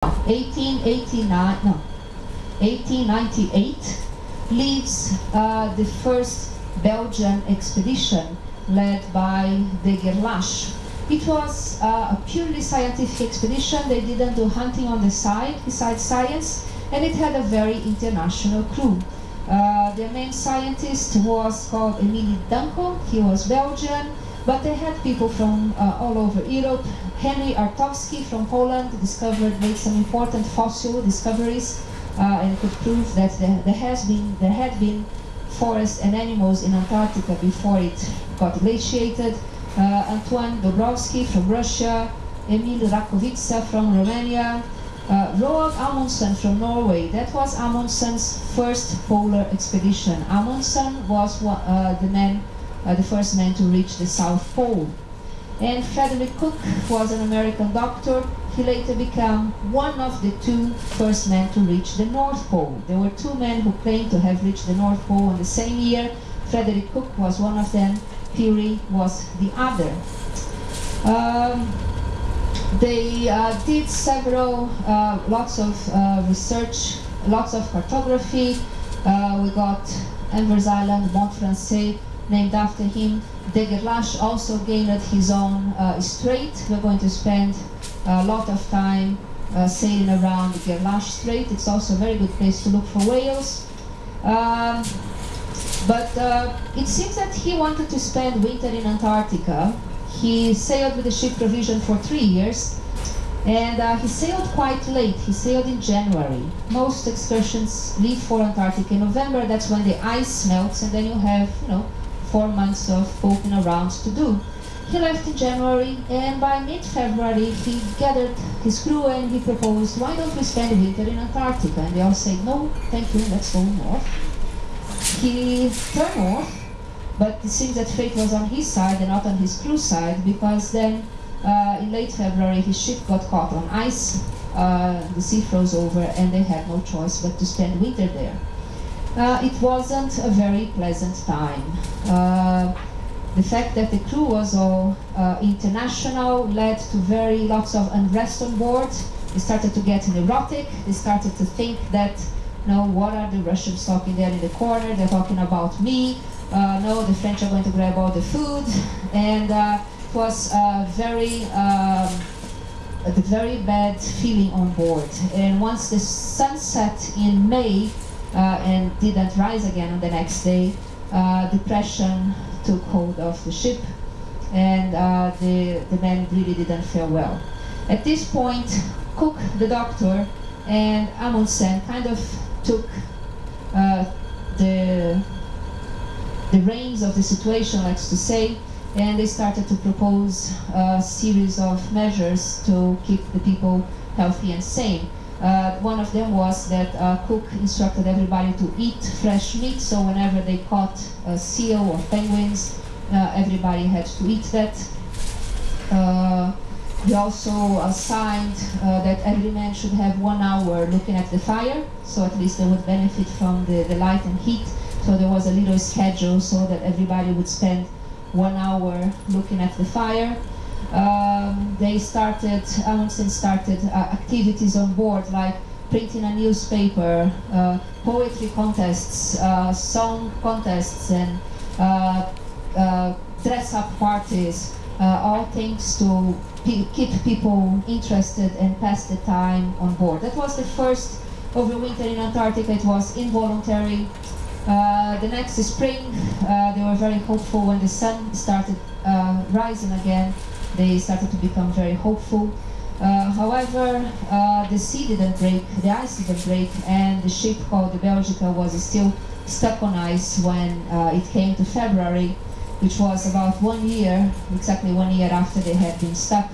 1898 leads the first Belgian expedition led by the Gerlache. It was a purely scientific expedition. They didn't do hunting on the side besides science, and it had a very international crew. Their main scientist was called Emile Danko. He was Belgian, but they had people from all over Europe. Henry Artowski from Poland made some important fossil discoveries and could prove that there had been forests and animals in Antarctica before it got glaciated. Antoine Dobrovsky from Russia, Emil Rakovica from Romania, Roald Amundsen from Norway. That was Amundsen's first polar expedition. Amundsen was the first man to reach the South Pole. And Frederick Cook was an American doctor. He later became one of the two first men to reach the North Pole. There were two men who claimed to have reached the North Pole in the same year. Frederick Cook was one of them. Peary was the other. They did lots of research, lots of cartography. We got Envers Island, Mont Francais, named after him. De Gerlache also gained his own strait. We're going to spend a lot of time sailing around the Gerlache Strait. It's also a very good place to look for whales. But it seems that he wanted to spend winter in Antarctica. He sailed with the ship Provision for 3 years, and he sailed quite late. He sailed in January. Most excursions leave for Antarctica in November. That's when the ice melts, and then you have, 4 months of poking around to do. He left in January, and by mid-February he gathered his crew and he proposed, why don't we spend winter in Antarctica? And they all said, no, thank you, let's go north. He turned north, but it seems that fate was on his side and not on his crew's side, because then in late February his ship got caught on ice, the sea froze over, and they had no choice but to spend winter there. It wasn't a very pleasant time. The fact that the crew was all international led to lots of unrest on board. They started to get neurotic. They started to think that, what are the Russians talking there in the corner? They're talking about me. No, the French are going to grab all the food. And it was a very bad feeling on board. And once the sun set in May and didn't rise again on the next day, depression took hold of the ship, and the men really didn't feel well. At this point, Cook, the doctor, and Amundsen kind of took the reins of the situation, let's to say, and they started to propose a series of measures to keep the people healthy and sane. One of them was that Cook instructed everybody to eat fresh meat, so whenever they caught a seal or penguins, everybody had to eat that. He also assigned that every man should have 1 hour looking at the fire, so at least they would benefit from the light and heat. So there was a little schedule so that everybody would spend 1 hour looking at the fire. Amundsen started activities on board, like printing a newspaper, poetry contests, song contests, and dress-up parties, all things to keep people interested and pass the time on board. That was the first overwinter in Antarctica. It was involuntary. The next spring, they were very hopeful. When the sun started rising again, they started to become very hopeful. However, the sea didn't break, the ice didn't break, and the ship called the Belgica was still stuck on ice when it came to February, which was about exactly 1 year after they had been stuck.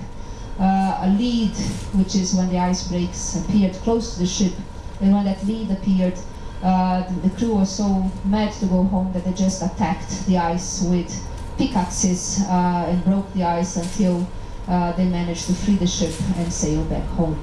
A lead, which is when the ice breaks, appeared close to the ship, and when that lead appeared, the crew was so mad to go home that they just attacked the ice with pickaxes and broke the ice until they managed to free the ship and sail back home.